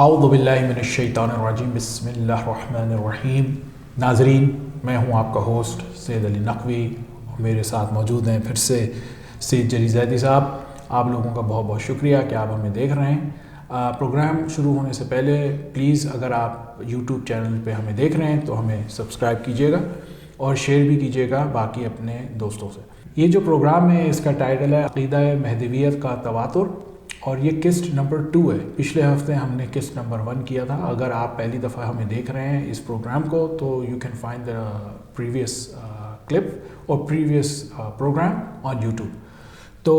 اعوذ باللہ من الشیطان الرجیم، بسم اللہ الرحمن الرحیم۔ ناظرین، میں ہوں آپ کا ہوسٹ سید علی نقوی، اور میرے ساتھ موجود ہیں پھر سے سید جلی زیدی صاحب۔ آپ لوگوں کا بہت بہت شکریہ کہ آپ ہمیں دیکھ رہے ہیں۔ پروگرام شروع ہونے سے پہلے پلیز اگر آپ یوٹیوب چینل پہ ہمیں دیکھ رہے ہیں تو ہمیں سبسکرائب کیجیے گا اور شیئر بھی کیجیے گا باقی اپنے دوستوں سے۔ یہ جو پروگرام ہے اس کا ٹائٹل ہے عقیدہ مہدویت کا تواتر، اور یہ قسط نمبر 2 ہے۔ پچھلے ہفتے ہم نے قسط نمبر 1 کیا تھا۔ اگر آپ پہلی دفعہ ہمیں دیکھ رہے ہیں اس پروگرام کو تو you can find the previous clip اور پریویس پروگرام آن یوٹیوب۔ تو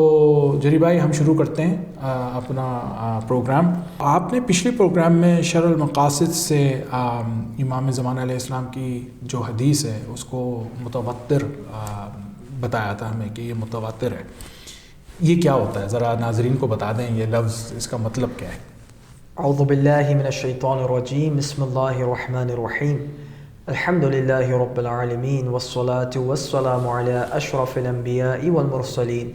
جری بھائی، ہم شروع کرتے ہیں اپنا پروگرام۔ آپ نے پچھلے پروگرام میں شرح المقاصد سے امام زمانہ علیہ السلام کی جو حدیث ہے اس کو متواتر بتایا تھا ہمیں کہ یہ متواتر ہے۔ یہ کیا ہوتا ہے؟ ذرا ناظرین کو بتا دیں یہ لفظ، اس کا مطلب کیا ہے؟ اعوذ باللہ من الشیطان الرجیم، بسم اللہ الرحمن الرحیم، الحمد للہ رب العالمین، والصلاة والسلام علی اشرف الانبیاء والمرسلین،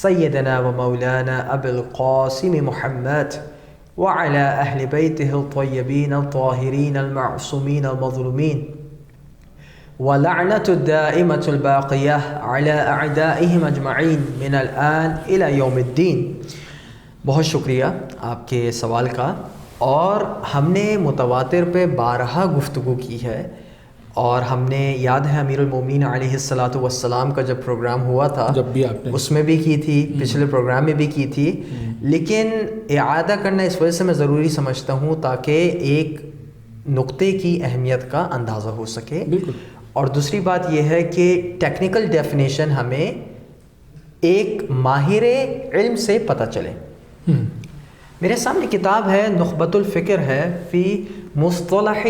سیدنا و مولانا ابی القاسم محمد وعلى اہل بیتہ الطیبین الطاہرین المعصومین المظلومین، ولعنة الدائمة الباقية على أعدائهم أجمعين من الآن إلى يوم الدين۔ بہت شکریہ آپ کے سوال کا۔ اور ہم نے متواتر پہ بارہا گفتگو کی ہے، اور ہم نے یاد ہے امیر المومنین علیہ السلام کا جب پروگرام ہوا تھا جب بھی آپ نے اس میں بھی کی تھی، پچھلے پروگرام میں بھی کی تھی، لیکن اعادہ کرنا اس وجہ سے میں ضروری سمجھتا ہوں تاکہ ایک نقطے کی اہمیت کا اندازہ ہو سکے۔ بالکل۔ اور دوسری بات یہ ہے کہ ٹیکنیکل ڈیفینیشن ہمیں ایک ماہر علم سے پتہ چلے۔ میرے سامنے کتاب ہے نخبۃ الفکر ہے فی مصطلح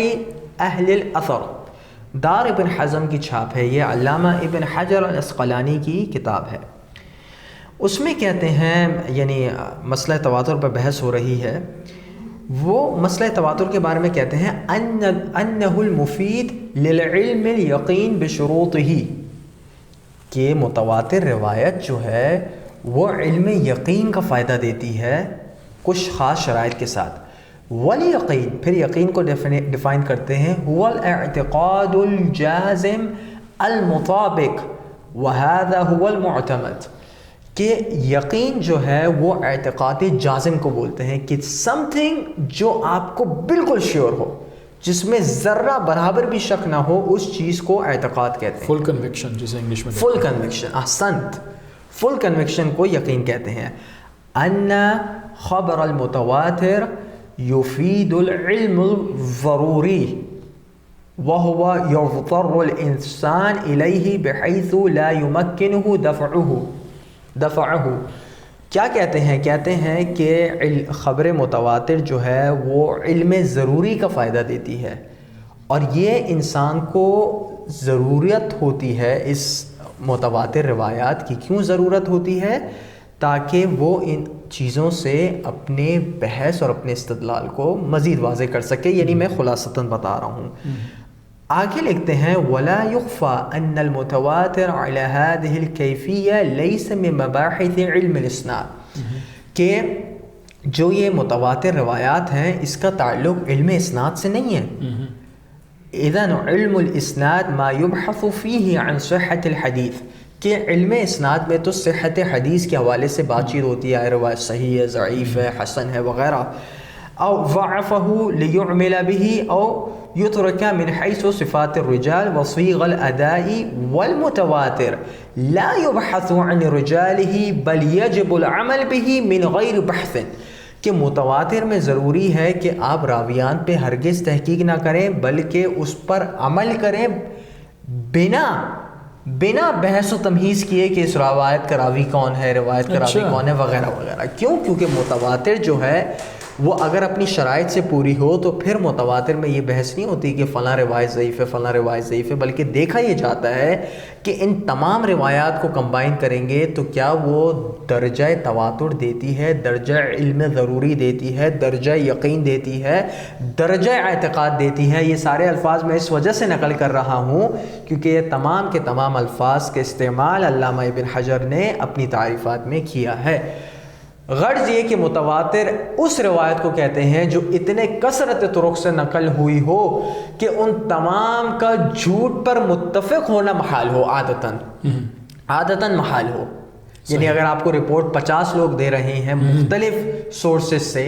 اہل الاثر، دار ابن حزم کی چھاپ ہے، یہ علامہ ابن حجر العسقلانی کی کتاب ہے۔ اس میں کہتے ہیں، یعنی مسئلہ تواتر پر بحث ہو رہی ہے، وہ مسئلہ تواتر کے بارے میں کہتے ہیں انہ المفید للعلم الیقین بشروطہ، کہ متواتر روایت جو ہے وہ علم یقین کا فائدہ دیتی ہے کچھ خاص شرائط کے ساتھ۔ والیقین، پھر یقین کو ڈیفائن کرتے ہیں، هو الاعتقاد الجازم المطابق وهذا هو المعتمد، کہ یقین جو ہے وہ اعتقاد جازم کو بولتے ہیں، کہ سم تھنگ جو آپ کو بالکل شیور ہو، جس میں ذرہ برابر بھی شک نہ ہو، اس چیز کو اعتقاد کہتے ہیں۔ فل کنوکشن جسے انگلش میں فل کنوکشن، احسنت، فل کنوکشن کو یقین کہتے ہیں۔ ان خبر المتواتر یفید العلم الضروری وهو يضطر الانسان الیہ بحیث لا يمکنہ دفعہ۔ کیا کہتے ہیں؟ کہتے ہیں کہ خبر متواتر جو ہے وہ علم ضروری کا فائدہ دیتی ہے، اور یہ انسان کو ضرورت ہوتی ہے اس متواتر روایات کی۔ کیوں ضرورت ہوتی ہے؟ تاکہ وہ ان چیزوں سے اپنے بحث اور اپنے استدلال کو مزید واضح کر سکے، یعنی میں خلاصتاً بتا رہا ہوں۔ آگے لکھتے ہیں وَلَا يُخْفَى أَنَّ الْمُتَوَاتِرَ عَلَى هَذِهِ الْكَيْفِيَّةِ لَيْسَ مِن مَبَاحِثِ عِلْمِ الْإِسْنَادِ، کہ جو یہ متواتر روایات ہیں اس کا تعلق علم اسناد سے نہیں ہے۔ اذن علم الاسناد ما يبحث فيه عن صحة الحديث، کہ علم اسناد میں تو صحت حدیث کے حوالے سے بات چیت ہوتی ہے، روایت صحیح ہے، ضعیف ہے، حسن ہے وغیرہ، او ضعفه ليعمل به او يترك من حيث صفات الرجال وصيغ الاداء، والمتواتر لا يبحث عن رجاله بل يجب العمل به من غير بحث، کہ متواتر میں ضروری ہے کہ آپ راویان پہ ہرگز تحقیق نہ کریں بلکہ اس پر عمل کریں بنا بحث و تمہیز کیے کہ اس روایت کا راوی کون ہے، روایت کا راوی کون ہے وغیرہ وغیرہ۔ کیوں؟ کیونکہ متواتر جو ہے وہ اگر اپنی شرائط سے پوری ہو تو پھر متواتر میں یہ بحث نہیں ہوتی کہ فلاں روایت ضعیف ہے، فلاں روایت ضعیف ہے، بلکہ دیکھا یہ جاتا ہے کہ ان تمام روایات کو کمبائن کریں گے تو کیا وہ درجہ تواتر دیتی ہے، درجہ علم ضروری دیتی ہے، درجہ یقین دیتی ہے، درجہ اعتقاد دیتی ہے۔ یہ سارے الفاظ میں اس وجہ سے نقل کر رہا ہوں کیونکہ یہ تمام کے تمام الفاظ کے استعمال علامہ ابن حجر نے اپنی تعریفات میں کیا ہے۔ غرض یہ کہ متواتر اس روایت کو کہتے ہیں جو اتنے کثرت طرق سے نقل ہوئی ہو کہ ان تمام کا جھوٹ پر متفق ہونا محال ہو، عادتاً محال ہو. یعنی اگر آپ کو رپورٹ 50 لوگ دے رہے ہیں مختلف سورسز سے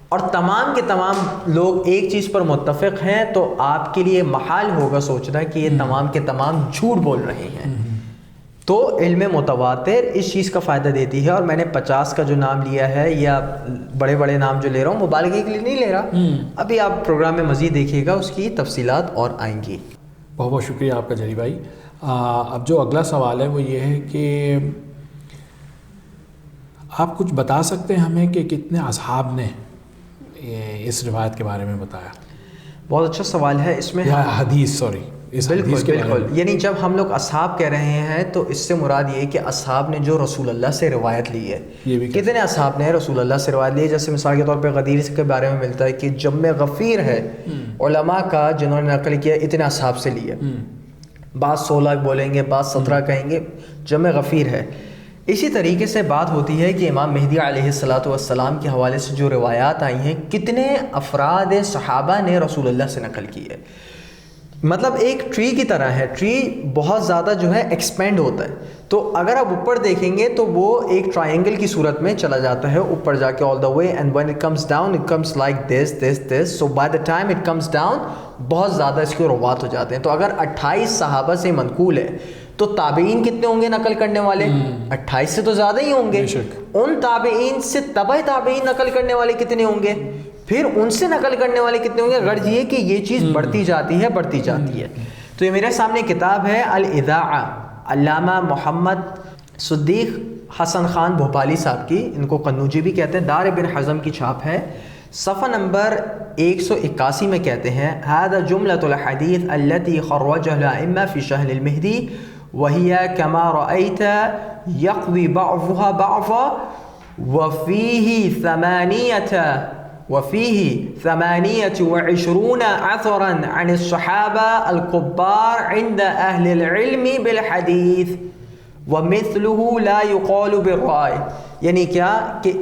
اور تمام کے تمام لوگ ایک چیز پر متفق ہیں، تو آپ کے لیے محال ہوگا سوچنا کہ یہ تمام کے تمام جھوٹ بول رہے ہیں. تو علم متواتر اس چیز کا فائدہ دیتی ہے. اور میں نے 50 کا جو نام لیا ہے یا بڑے بڑے نام جو لے رہا ہوں مبالغے کے لیے نہیں لے رہا، ابھی آپ پروگرام میں مزید دیکھیے گا اس کی تفصیلات اور آئیں گی. بہت بہت شکریہ آپ کا جری بھائی. اب جو اگلا سوال ہے وہ یہ ہے کہ آپ کچھ بتا سکتے ہیں ہمیں کہ کتنے اصحاب نے اس روایت کے بارے میں بتایا؟ بہت اچھا سوال ہے. اس میں حدیث بالکل یعنی جب ہم لوگ اصحاب کہہ رہے ہیں تو اس سے مراد یہ کہ اصحاب نے جو رسول اللہ سے روایت لی ہے. کتنے اصحاب نے رسول اللہ سے روایت لی ہے؟ جیسے مثال کے طور پہ غدیر کے بارے میں ملتا ہے کہ جمع غفیر ہے علماء کا جنہوں نے نقل کیا اتنے اصحاب سے لی ہے. بعض 16 بولیں گے، بعض 17 کہیں گے، جمع غفیر ہے. اسی طریقے سے بات ہوتی ہے کہ امام مہدی علیہ السلام کے حوالے سے جو روایات آئی ہیں کتنے افراد صحابہ نے رسول اللہ سے نقل کی ہے. مطلب ایک ٹری کی طرح ہے، ٹری بہت زیادہ جو ہے ایکسپینڈ ہوتا ہے. تو اگر آپ اوپر دیکھیں گے تو وہ ایک ٹرائنگل کی صورت میں چلا جاتا ہے اوپر جا کے all the way, and when it comes down it comes like this. So by the time it comes down بہت زیادہ اس کے روات ہو جاتے ہیں. تو اگر 28 صحابہ سے منقول ہے تو تابعین کتنے ہوں گے نقل کرنے والے؟ 28 سے تو زیادہ ہی ہوں گے. ان تابعین سے تبع تابعین نقل کرنے والے کتنے ہوں گے؟ پھر ان سے نقل کرنے والے کتنے ہوں گے؟ غرض یہ کہ یہ چیز بڑھتی جاتی ہے. تو یہ میرے سامنے کتاب ہے الاذاعہ، علامہ محمد صدیق حسن خان بھوپالی صاحب کی، ان کو قنوجی بھی کہتے ہیں، دار ابن حزم کی چھاپ ہے. صفحہ نمبر 181 میں کہتے ہیں هذا جملة الحديث التي خرجها الأئمة في شأن المهدي وهي كما رأيت يقضي بعضها بعضا وفيه 28 أثرا عن الصحابة الكبار عند أهل العلم بالحديث ومثله لا يقال بالرأي. یعنی کیا کہ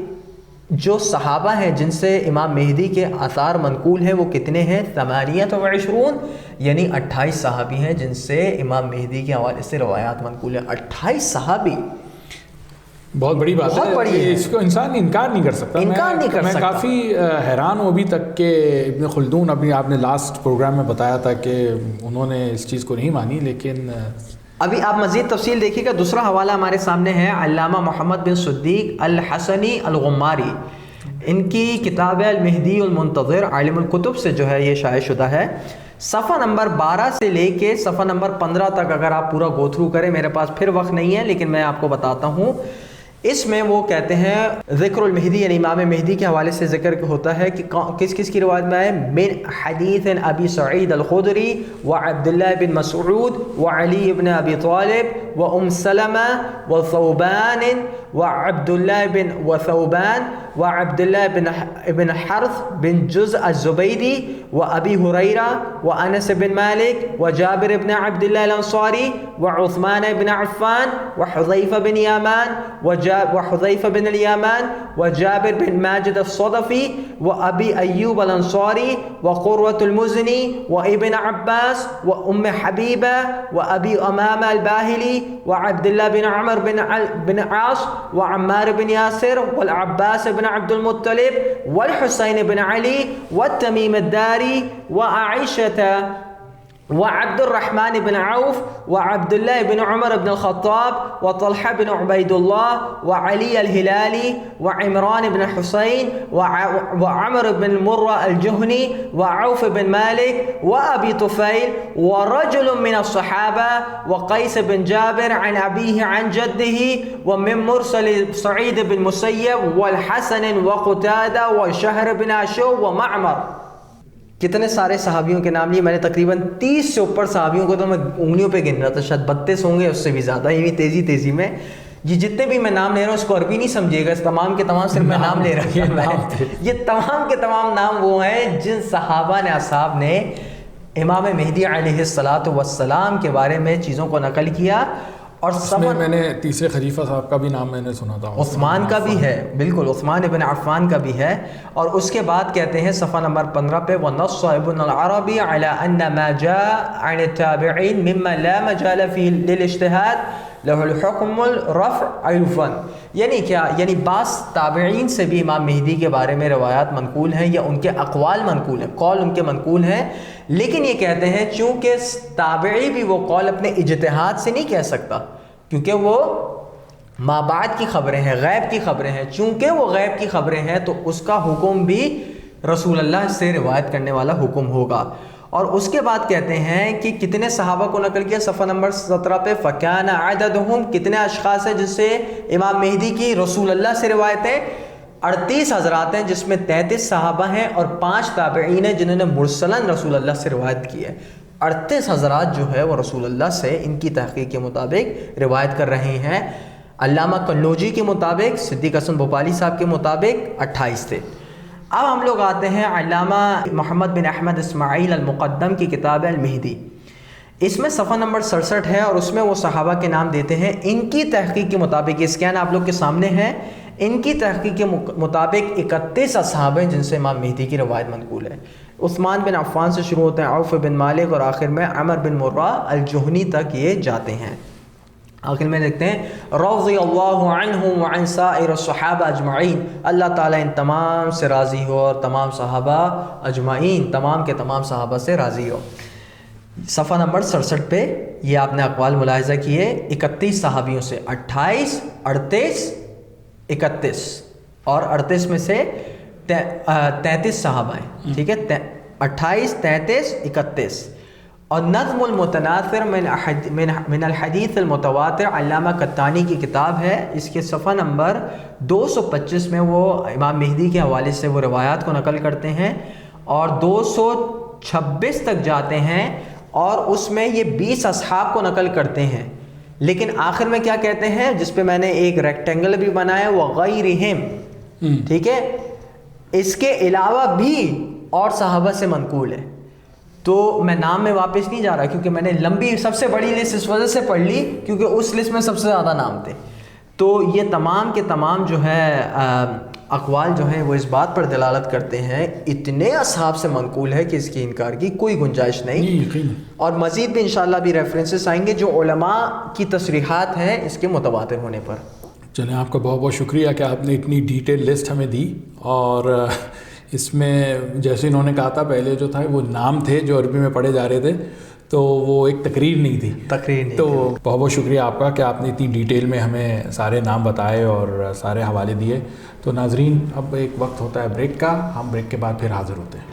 جو صحابہ ہیں جن سے امام مہدی کے آثار منقول ہیں وہ کتنے ہیں؟ 28، یعنی 28 صحابی ہیں جن سے امام مہدی کے حوالے سے روایات منقول ہیں. 28 صحابی بہت بڑی بات ہے، اس کو انسان انکار نہیں کر سکتا. میں کافی حیران ہوں ابھی تک کہ ابن خلدون، ابھی آپ نے لاسٹ پروگرام میں بتایا تھا کہ انہوں نے اس چیز کو نہیں مانی، لیکن ابھی آپ مزید تفصیل دیکھیے گا. دوسرا حوالہ ہمارے سامنے ہے علامہ محمد بن صدیق الحسنی الغماری، ان کی کتاب ہے المہدی المنتظر، عالم الکتب سے جو ہے یہ شائع شدہ ہے. صفحہ نمبر 12 سے لے کے صفحہ نمبر 15 تک اگر آپ پورا گو تھرو کریں، میرے پاس پھر وقت نہیں ہے لیکن میں آپ کو بتاتا ہوں. اس میں وہ کہتے ہیں ذکر المہدی، یعنی امام مہدی کے حوالے سے ذکر ہوتا ہے کہ کس کس کی روایت میں ہے. من حدیث ابی سعید الخدری وعبداللہ بن مسعود وعلی بن ابی طالب وام سلمہ وثوبان وعبداللہ بن حرث بن جزء الزبیدی وابی ہریرہ وانس بن مالک وجابر بن عبداللہ الانصاری وعثمان بن عفان وحذیفہ بن یامان وحذیفہ بن الیامان وجابر بن ماجد الصدفی وابی ایوب الانصاری وقروة المزنی وابن عباس وام حبیبہ وابی امامہ الباہلی وعبداللہ بن عمر بن عاص وعمار بن یاسر والعباس بن عبد المطلب والحسین بن علی والتمیم الداری وعائشة وعبد الرحمن بن عوف وعبد الله بن عمر بن الخطاب وطلحة بن عبيد الله وعلي الهلالي وعمران بن حسين وعمر بن مرة الجهني وعوف بن مالك وأبي طفيل ورجل من الصحابة وقيس بن جابر عن أبيه عن جده ومن مرسل سعيد بن مسيب والحسن وقتادة وشهر بن عاشو ومعمر. کتنے سارے صحابیوں کے نام لیے میں نے، تقریباً 30 سے اوپر صحابیوں کو تو میں انگلیوں پہ گن رہا تھا، شاید 32 ہوں گے اس سے بھی زیادہ، یعنی تیزی میں. یہ جتنے بھی میں نام لے رہا ہوں اس کو عربی نہیں سمجھیے گا، اس تمام کے تمام صرف میں نام لے رہا ہوں. یہ تمام کے تمام نام وہ ہیں جن صحابہ نے اصحاب نے امام مہدی علیہ السلام کے بارے میں چیزوں کو نقل کیا اور میں نے تیسرے خلیفہ صاحب کا بھی نام میں نے سنا تھا، عثمان کا بھی ہے، بالکل عثمان ابن عفان کا بھی ہے. اور اس کے بعد کہتے ہیں صفحہ نمبر 15 پہ وَنَصَّ ابن العربی علی ان ما جاء عن التابعین مما لا مجال فی للاجتہاد لہ الحکم الرفع عرفا. یعنی کیا؟ یعنی بعض تابعین سے بھی امام مہدی کے بارے میں روایات منقول ہیں یا ان کے اقوال منقول ہیں، قول ان کے منقول ہیں، لیکن یہ کہتے ہیں چونکہ تابعی بھی وہ قول اپنے اجتہاد سے نہیں کہہ سکتا، کیونکہ وہ ما بعد کی خبریں ہیں، غیب کی خبریں ہیں. چونکہ وہ غیب کی خبریں ہیں تو اس کا حکم بھی رسول اللہ سے روایت کرنے والا حکم ہوگا. اور اس کے بعد کہتے ہیں کہ کتنے صحابہ کو نقل کیا، صفحہ نمبر 17 پہ فَكَانَ عَدَدُهُمْ، کتنے اشخاص ہیں جس سے امام مہدی کی رسول اللہ سے روایتیں؟ 38 حضرات ہیں، جس میں 33 صحابہ ہیں اور 5 تابعین ہیں جنہوں نے مرسلاً رسول اللہ سے روایت کی ہے. 38 حضرات جو ہے وہ رسول اللہ سے ان کی تحقیق کے مطابق روایت کر رہے ہیں. علامہ قنوجی کے مطابق، صدیق حسن بھوپالی صاحب کے مطابق 28 تھے. اب ہم لوگ آتے ہیں علامہ محمد بن احمد اسماعیل المقدم کی کتاب المہدی. اس میں صفحہ نمبر 67 ہے اور اس میں وہ صحابہ کے نام دیتے ہیں. ان کی تحقیق کے مطابق، یہ اسکین آپ لوگ کے سامنے ہے، ان کی تحقیق کے مطابق 31 اصحاب ہیں جن سے امام مہدی کی روایت منقول ہے. عثمان بن عفان سے شروع ہوتے ہیں، عوف بن مالک، اور آخر میں عمر بن مرہ الجہنی تک یہ جاتے ہیں. آخر میں دیکھتے ہیں رضی اللہ عنہم وعن سائر الصحابہ اجمعین، اللہ تعالیٰ ان تمام سے راضی ہو اور تمام صحابہ اجمعین، تمام کے تمام صحابہ سے راضی ہو. صفحہ نمبر 67 پہ یہ آپ نے اقوال ملاحظہ کیے. 31 صحابیوں سے 28، 38، 31 اور 38 میں سے 33 صحابہ ہیں. ٹھیک ہے، 28، 33، 31. اور نظم المتناثر من الحدیث المتواتر علامہ قطانی کی کتاب ہے. اس کے صفحہ نمبر 225 میں وہ امام مہدی کے حوالے سے وہ روایات کو نقل کرتے ہیں اور 226 تک جاتے ہیں اور اس میں یہ 20 اصحاب کو نقل کرتے ہیں. لیکن آخر میں کیا کہتے ہیں، جس پہ میں نے ایک ریکٹینگل بھی بنایا، وغیرہم. ٹھیک ہے، اس کے علاوہ بھی اور صحابہ سے منقول ہے. تو میں نام میں واپس نہیں جا رہا کیونکہ میں نے لمبی سب سے بڑی لسٹ اس وجہ سے پڑھ لی کیونکہ اس لسٹ میں سب سے زیادہ نام تھے. تو یہ تمام کے تمام جو ہے اقوال جو ہیں وہ اس بات پر دلالت کرتے ہیں، اتنے اصحاب سے منقول ہے کہ اس کی انکار کی کوئی گنجائش نہیں. اور مزید بھی انشاءاللہ بھی ریفرنسز آئیں گے جو علماء کی تصریحات ہیں اس کے متواتر ہونے پر. چلیں، آپ کا بہت بہت شکریہ کہ آپ نے اتنی ڈیٹیل لسٹ ہمیں دی. اور اس میں جیسے انہوں نے کہا تھا پہلے جو تھا وہ نام تھے جو عربی میں پڑھے جا رہے تھے، تو وہ ایک تقریر نہیں تھی. تو بہت بہت شکریہ آپ کا کہ آپ نے اتنی ڈیٹیل میں ہمیں سارے نام بتائے اور سارے حوالے دیے. تو ناظرین، اب ایک وقت ہوتا ہے بریک کا، ہم بریک کے بعد پھر حاضر ہوتے ہیں.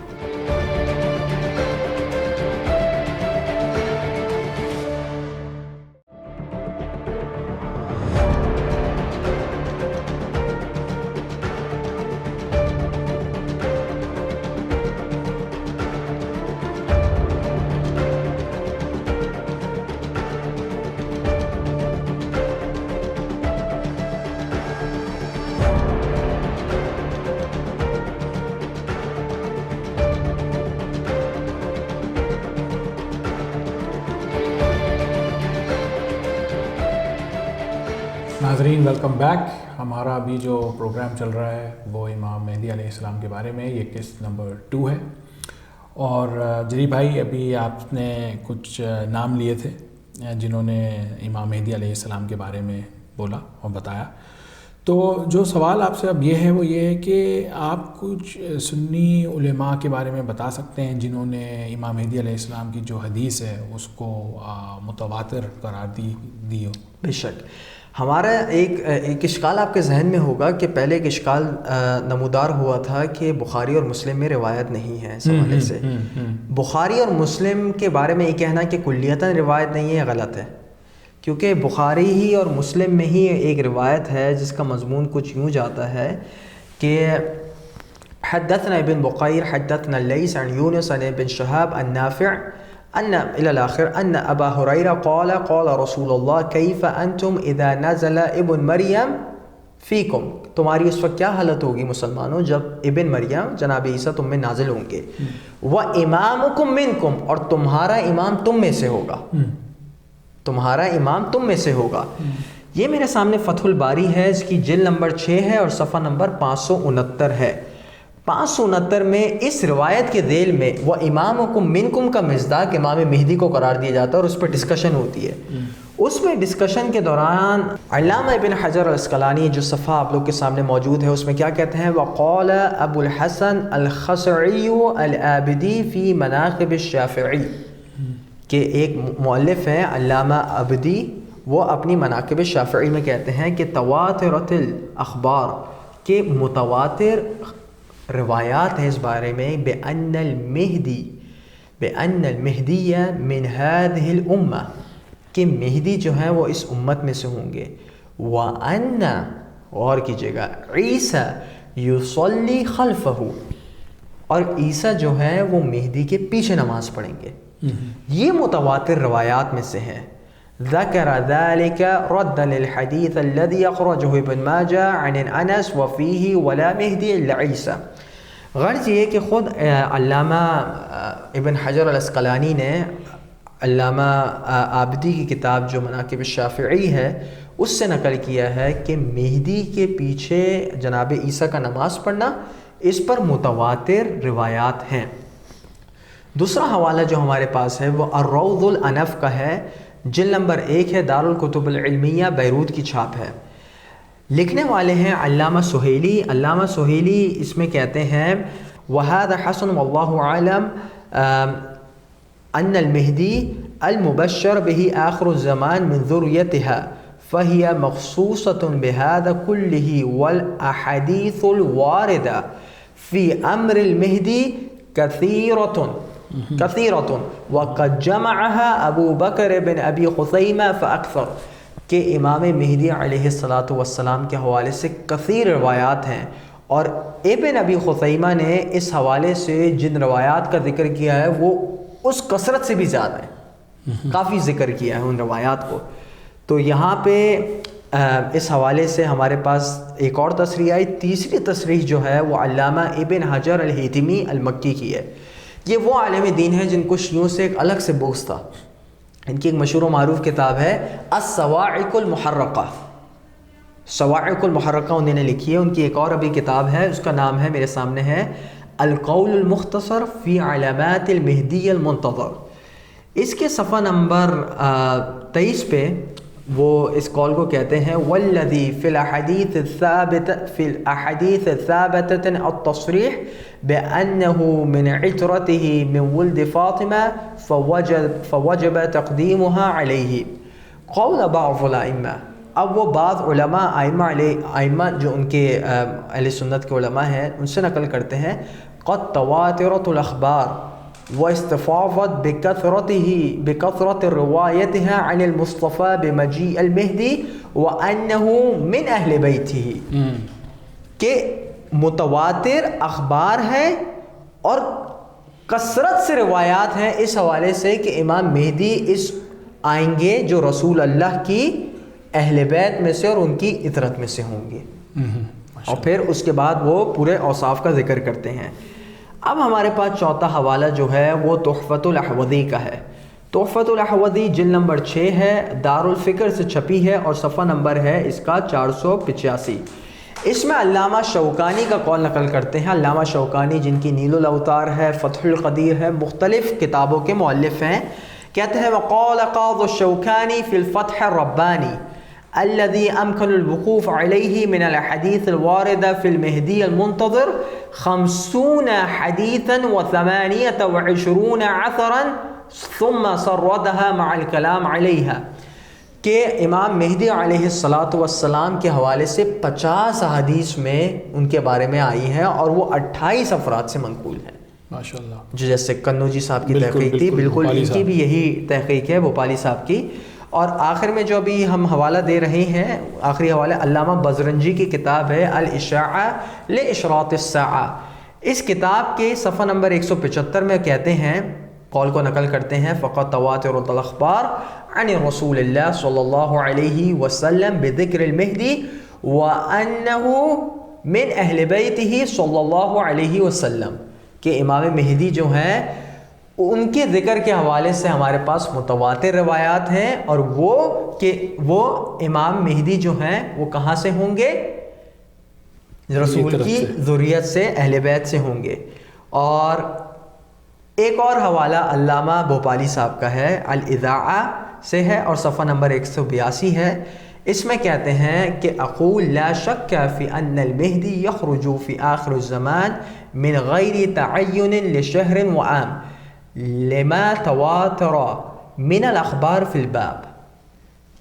ناظرین، ویلکم بیک. ہمارا ابھی جو پروگرام چل رہا ہے وہ امام مہدی علیہ السلام کے بارے میں، یہ قسط نمبر 2 ہے. اور جری بھائی، ابھی آپ نے کچھ نام لیے تھے جنہوں نے امام مہدی علیہ السلام کے بارے میں بولا اور بتایا. تو جو سوال آپ سے اب یہ ہے وہ یہ ہے کہ آپ کچھ سنی علماء کے بارے میں بتا سکتے ہیں جنہوں نے امام مہدی علیہ السلام کی جو حدیث ہے اس کو متواتر قرار دی ہو؟ بے شک. ہمارا ایک اشکال آپ کے ذہن میں ہوگا کہ پہلے ایک اشکال نمودار ہوا تھا کہ بخاری اور مسلم میں روایت نہیں ہے. اس حوالے سے بخاری اور مسلم کے بارے میں یہ کہنا کہ کلیتاً روایت نہیں ہے غلط ہے، کیونکہ بخاری ہی اور مسلم میں ہی ایک روایت ہے جس کا مضمون کچھ یوں جاتا ہے کہ حدثنا ابن بقیر حدثنا اللیث عن یونس عن ابن شہاب عن نافع ان الى الاخر ان ابا ہریرہ قال قال رسول اللہ کیف انتم اذا نزل ابن مریم فیکم. تمہاری اس وقت کیا حالت ہوگی مسلمانوں جب ابن مریم جناب عیسیٰ تم میں نازل ہوں گے. وَإِمَامُكُم مِّنكُم، اور تمہارا امام تم میں سے ہوگا. تمہارا امام تم میں سے ہوگا. یہ میرے سامنے فتح الباری ہے، اس کی جلد نمبر 6 ہے اور صفحہ نمبر 569 ہے. 569 میں اس روایت کے ذیل میں وہ امامکم منکم کا مصداق امام مہدی کو قرار دیا جاتا ہے اور اس پر ڈسکشن ہوتی ہے. اس میں ڈسکشن کے دوران علامہ ابن حجر العسقلانی جو صفحہ آپ لوگ کے سامنے موجود ہے اس میں کیا کہتے ہیں، وقال ابو الحسن الخصعی العابدی فی مناقب الشافعی، کہ ایک مؤلف ہیں علامہ عبدی، وہ اپنی مناقب شافعی میں کہتے ہیں کہ تواترت الاخبار، کہ متواتر روایات ہیں اس بارے میں، بأن المہدی من هذه الامہ، کہ مہدی جو ہیں وہ اس امت میں سے ہوں گے. وَأَنَّ، غور کیجیے گا، عیسیٰ یصلی خلفہ، اور عیسیٰ جو ہیں وہ مہدی کے پیچھے نماز پڑھیں گے. یہ متواتر روایات میں سے ہیں. ذکر ذلك ردا للحدیث الذي اخرجه ابن ماجہ عن انس وفیہ ولا مہدی الا عیسیٰ. غرض یہ کہ خود علامہ ابن حجر العسقلانی نے علامہ عابدی کی کتاب جو مناقب الشافعی ہے اس سے نقل کیا ہے کہ مہدی کے پیچھے جناب عیسیٰ کا نماز پڑھنا، اس پر متواتر روایات ہیں. دوسرا حوالہ جو ہمارے پاس ہے وہ الروض الانف کا ہے، جلد نمبر 1 ہے، دارالکتب العلمیہ بیروت کی چھاپ ہے. لکھنے والے ہیں علامہ سہیلی. علامہ سہیلی اس میں کہتے ہیں وَهَذَا حَسَنٌ وَاللَّهُ عَالَمْ أن المہدی المبشر به آخر الزمان من ذریتها فهي مخصوصة بهذا كله والأحاديث الواردة في أمر المہدی كثيرة وقد جمعها ابو بکر بن ابی خثیمہ فاکثر، کہ امام مہدی علیہ السلام کے حوالے سے کثیر روایات ہیں، اور ابن ابی خثیمہ نے اس حوالے سے جن روایات کا ذکر کیا ہے وہ اس کثرت سے بھی زیادہ ہے، کافی ذکر کیا ہے ان روایات کو. تو یہاں پہ اس حوالے سے ہمارے پاس ایک اور تصریح آئی. تیسری تصریح جو ہے وہ علامہ ابن حجر الہیتمی المکی کی ہے. یہ وہ عالم دین ہیں جن کو شیعوں سے ایک الگ سے بغض تھا. ان کی ایک مشہور و معروف کتاب ہے الصواعق المحرقہ. صواعق المحرقہ انہوں نے لکھی ہے. ان کی ایک اور ابھی کتاب ہے، اس کا نام ہے، میرے سامنے ہے، القول المختصر فی علامات المہدی المنتظر. اس کے صفحہ نمبر 23 پہ وہ اس قول کو کہتے ہیں والذی فی الاحادیث الثابتۃ التصریح بأنه من عترته من ولد فاطمہ فوجب تقدیمها علیہ قول بعض الائمہ. اب وہ بعض علماء ائمہ جو ان کے اہل سنت کے علماء ہیں ان سے نقل کرتے ہیں قد تواترت الاخبار واستفاضت بکثرت روایتها عن المصطفى بمجیء المہدی وانه من اہل بیتہ، کہ متواتر اخبار ہے اور کثرت سے روایات ہیں اس حوالے سے کہ امام مہدی اس آئیں گے جو رسول اللہ کی اہل بیت میں سے اور ان کی اطرت میں سے ہوں گے. اور پھر اس کے بعد وہ پورے اوصاف کا ذکر کرتے ہیں. اب ہمارے پاس چوتھا حوالہ جو ہے وہ تحفۃ الاحوذی کا ہے. تحفۃ الاحوذی جلد نمبر 6 ہے، دارالفکر سے چھپی ہے اور صفحہ نمبر ہے اس کا 485. اس میں علامہ شوکانی کا قول نقل کرتے ہیں. علامہ شوکانی جن کی نیل الاوتار ہے، فتح القدیر ہے، مختلف کتابوں کے مؤلف ہیں، کہتے ہیں وقال قاض الشوکانی فی الفتح الربانی الذي امكن الوقوف عليه من الاحاديث الوارده في المهدي المنتظر 50 حديثا و28 اثرا ثم سردها مع الكلام عليها، کہ امام مہدی علیہ السلام کے حوالے سے 50 احادیث میں ان کے بارے میں آئی ہیں اور وہ 28 افراد سے منقول ہیں. ماشاءاللہ. جو جیسے کنوجی صاحب کی تحقیق تھی، بالکل ان کی بھی یہی تحقیق ہے بھوپالی صاحب کی. اور آخر میں جو ابھی ہم حوالہ دے رہے ہیں، آخری حوالہ علامہ بزرنجی کی کتاب ہے الاشاعہ لاشراط الساعہ. اس کتاب کے صفحہ نمبر 175 میں کہتے ہیں، قول کو نقل کرتے ہیں فقط تواترت الاخبار عن رسول اللہ صلی اللہ علیہ وسلم بذکر المہدی وانہ من اہل بیتہ صلی اللہ علیہ وسلم، کہ امام مہدی جو ہیں ان کے ذکر کے حوالے سے ہمارے پاس متواتر روایات ہیں، اور وہ کہ وہ امام مہدی جو ہیں وہ کہاں سے ہوں گے؟ رسول کی ذریت سے، اہل بیت سے ہوں گے۔ اور ایک اور حوالہ علامہ بھوپالی صاحب کا ہے، الاذاعہ سے ہے، اور صفحہ نمبر 182 ہے۔ اس میں کہتے ہیں کہ اقول لا شک فی ان المہدی یخرج فی آخر الزمان من غیر تعین لشہر وعام لما تواتر من الاخبار فی الباب،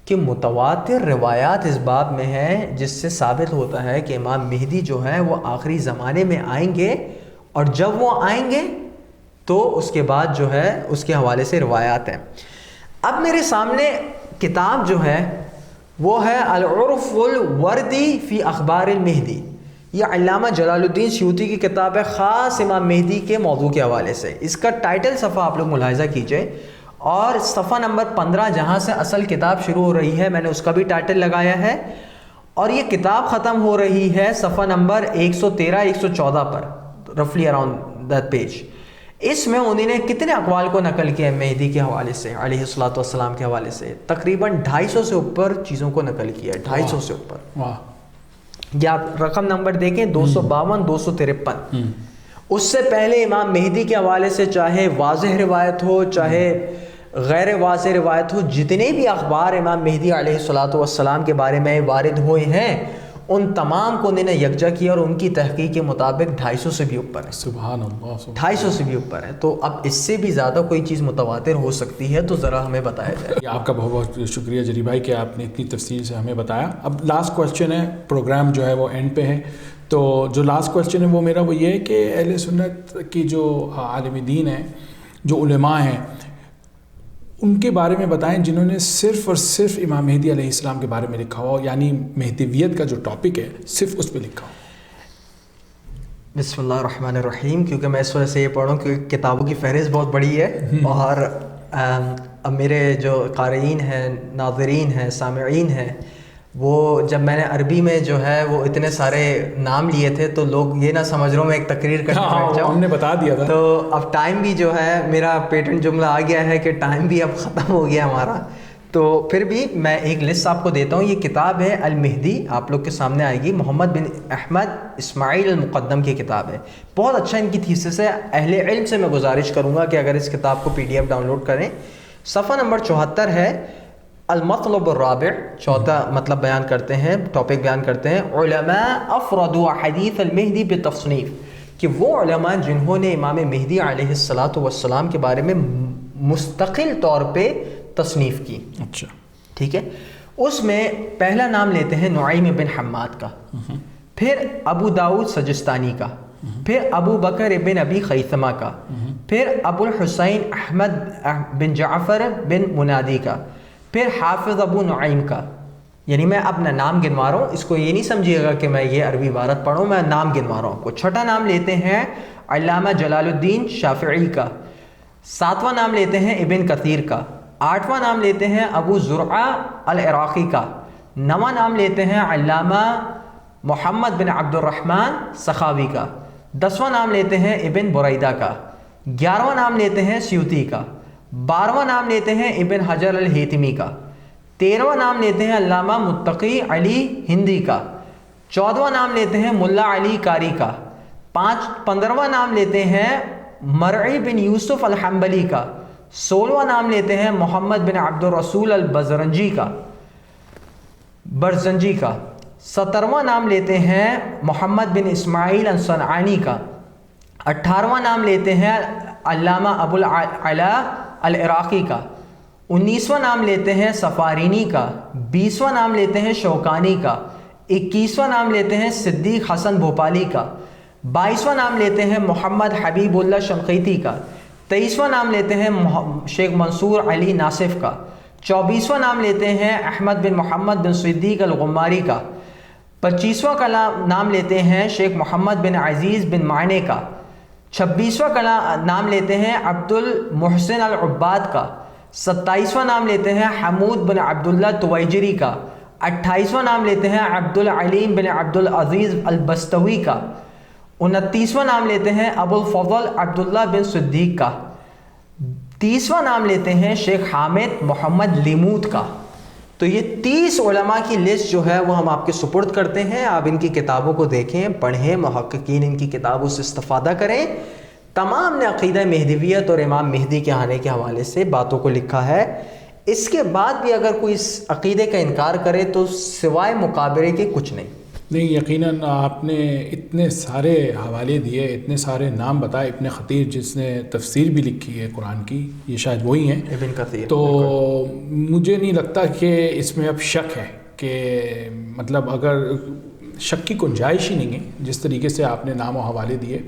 کہ متواتر روایات اس باب میں ہیں جس سے ثابت ہوتا ہے کہ امام مہدی جو ہے وہ آخری زمانے میں آئیں گے، اور جب وہ آئیں گے تو اس کے بعد جو ہے اس کے حوالے سے روایات ہیں۔ اب میرے سامنے کتاب جو ہے وہ ہے العرف الوردی فی اخبار المہدی، یہ علامہ جلال الدین سیوطی کی کتاب ہے، خاص امام مہدی کے موضوع کے حوالے سے۔ اس کا ٹائٹل صفحہ آپ لوگ ملاحظہ کیجئے، اور صفحہ نمبر 15 جہاں سے اصل کتاب شروع ہو رہی ہے میں نے اس کا بھی ٹائٹل لگایا ہے، اور یہ کتاب ختم ہو رہی ہے صفحہ نمبر 113-114 پر، رفلی اراؤنڈ دیٹ پیج۔ اس میں انہوں نے کتنے اقوال کو نقل کیا ہے مہدی کے حوالے سے، علیہ الصلوۃ والسلام کے حوالے سے؟ تقریباً 250 سے اوپر چیزوں کو نقل کیا ہے، 250 سے اوپر۔ یا رقم نمبر دیکھیں 252 253۔ اس سے پہلے امام مہدی کے حوالے سے چاہے واضح روایت ہو چاہے غیر واضح روایت ہو، جتنے بھی اخبار امام مہدی علیہ الصلوۃ والسلام کے بارے میں وارد ہوئے ہیں ان تمام کو انہوں نے یکجا کیا، اور ان کی تحقیق کے مطابق 250 سے بھی اوپر ہے۔ سبحان اللہ، 250 سے بھی اوپر ہے۔ تو اب اس سے بھی زیادہ کوئی چیز متواتر ہو سکتی ہے تو ذرا ہمیں بتایا جائے۔ آپ کا بہت بہت شکریہ جری بھائی کہ آپ نے اتنی تفصیل سے ہمیں بتایا۔ اب لاسٹ کویسچن ہے، پروگرام جو ہے وہ اینڈ پہ ہے، تو جو لاسٹ کویسچن ہے وہ میرا وہ یہ ہے کہ اہل سنت کی جو عالم دین ہیں، جو علماء ہیں، ان کے بارے میں بتائیں جنہوں نے صرف اور صرف امام مہدی علیہ السلام کے بارے میں لکھا ہو، یعنی مہدویت کا جو ٹاپک ہے صرف اس پہ لکھا ہو۔ بسم اللہ الرحمن الرحیم۔ کیونکہ میں اس وجہ سے یہ پڑھوں کہ کتابوں کی فہرست بہت بڑی ہے، اور اب میرے جو قارئین ہیں، ناظرین ہیں، سامعین ہیں، وہ جب میں نے عربی میں جو ہے وہ اتنے سارے نام لیے تھے تو لوگ یہ نہ سمجھ رہا ہوں میں ایک تقریر کرنے بیٹھ جاؤں، ہم نے بتا دیا تھا۔ تو اب ٹائم بھی جو ہے میرا پیٹنٹ جملہ آ گیا ہے کہ ٹائم بھی اب ختم ہو گیا ہمارا، تو پھر بھی میں ایک لسٹ آپ کو دیتا ہوں۔ یہ کتاب ہے المہدی، آپ لوگ کے سامنے آئے گی، محمد بن احمد اسماعیل المقدم کی کتاب ہے، بہت اچھا ان کی تھیسس ہے۔ اہل علم سے میں گزارش کروں گا کہ اگر اس کتاب کو PDF ڈاؤن لوڈ کریں۔ صفحہ نمبر 74 ہے، المطلب الرابع، چوتھا مطلب بیان کرتے ہیں، ٹاپک بیان کرتے ہیں، علماء افردوا حدیث المہدی بتصنیف، کہ وہ علماء جنہوں نے امام مہدی علیہ الصلوۃ والسلام کے بارے میں مستقل طور پہ تصنیف کی۔ اچھا، ٹھیک ہے، اس میں پہلا نام لیتے ہیں نعیم بن حماد کا، پھر ابو داؤد سجستانی کا، پھر ابو بکر بن ابی خیثمہ کا، پھر ابو الحسین احمد بن جعفر بن منادی کا، پھر حافظ ابو نعیم کا۔ یعنی میں اپنا نام گنوا رہا ہوں، اس کو یہ نہیں سمجھیے گا کہ میں یہ عربی عبارت پڑھوں، میں نام گنوا رہا ہوں۔ کو چھٹا نام لیتے ہیں علامہ جلال الدین شافعی کا، ساتواں نام لیتے ہیں ابن کثیر کا، آٹھواں نام لیتے ہیں ابو زرعہ العراقی کا، نواں نام لیتے ہیں علامہ محمد بن عبد الرحمن سخاوی کا، 10واں نام لیتے ہیں ابن بریدہ کا، 11واں نام لیتے ہیں سیوطی کا، 12واں نام لیتے ہیں ابن حجر الہیتمی کا، 13واں نام لیتے ہیں علامہ متقی علی ہندی کا، 14واں نام لیتے ہیں ملا علی کاری کا، 15واں نام لیتے ہیں مرعی بن یوسف الحنبلی کا، 16واں نام لیتے ہیں محمد بن عبد الرسول البزرنجی کا، 17واں نام لیتے ہیں محمد بن اسماعیل الصنعانی کا، 18واں نام لیتے ہیں علامہ ابو العلا العراقی کا، 19واں نام لیتے ہیں سفارینی کا، 20واں نام لیتے ہیں شوکانی کا، 21واں نام لیتے ہیں صدیق حسن بھوپالی کا، 22واں نام لیتے ہیں محمد حبیب اللہ شنقیطی کا، 23واں نام لیتے ہیں شیخ منصور علی ناصف کا، 24واں نام لیتے ہیں احمد بن محمد بن صدیق الغماری کا، 25واں کا نام لیتے ہیں شیخ محمد بن عزیز بن معنی کا، 26واں کا نام لیتے ہیں عبد المحسن العباد کا، 27واں نام لیتے ہیں حمود بن عبداللہ تویجری کا، 28واں نام لیتے ہیں عبد العلیم بن عبد العزیز البستوی کا، 29واں نام لیتے ہیں ابو الفضل عبداللہ بن صدیق کا، 30واں نام لیتے ہیں شیخ حامد محمد لیموت کا. تو یہ 30 علماء کی لسٹ جو ہے وہ ہم آپ کے سپرد کرتے ہیں. آپ ان کی کتابوں کو دیکھیں، پڑھیں، محققین ان کی کتابوں سے استفادہ کریں. تمام نے عقیدہ مہدویت اور امام مہدی کے آنے کے حوالے سے باتوں کو لکھا ہے. اس کے بعد بھی اگر کوئی اس عقیدے کا انکار کرے تو سوائے مقابرے کے کچھ نہیں. یقیناً آپ نے اتنے سارے حوالے دیے، اتنے سارے نام بتائے. ابن خطیر جس نے تفسیر بھی لکھی ہے قرآن کی، یہ شاید وہی ہیں ابن کثیر. تو مجھے نہیں لگتا کہ اس میں اب شک ہے، کہ مطلب اگر شک کی گنجائش ہی نہیں ہے. جس طریقے سے آپ نے نام و حوالے دیے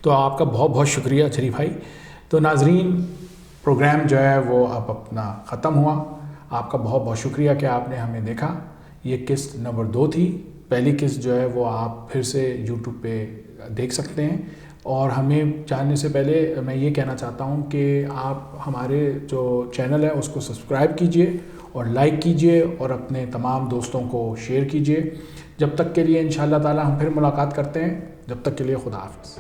تو آپ کا بہت بہت شکریہ چری بھائی. تو ناظرین، پروگرام جو ہے وہ اب اپنا ختم ہوا. آپ کا بہت بہت شکریہ کہ آپ نے ہمیں دیکھا. یہ قسط نمبر 2 تھی. پہلی قسط جو ہے وہ آپ پھر سے یوٹیوب پہ دیکھ سکتے ہیں. اور ہمیں جاننے سے پہلے میں یہ کہنا چاہتا ہوں کہ آپ ہمارے جو چینل ہے اس کو سبسکرائب کیجئے اور لائک کیجئے اور اپنے تمام دوستوں کو شیئر کیجئے. جب تک کے لیے انشاءاللہ تعالی ہم پھر ملاقات کرتے ہیں. جب تک کے لیے خدا حافظ.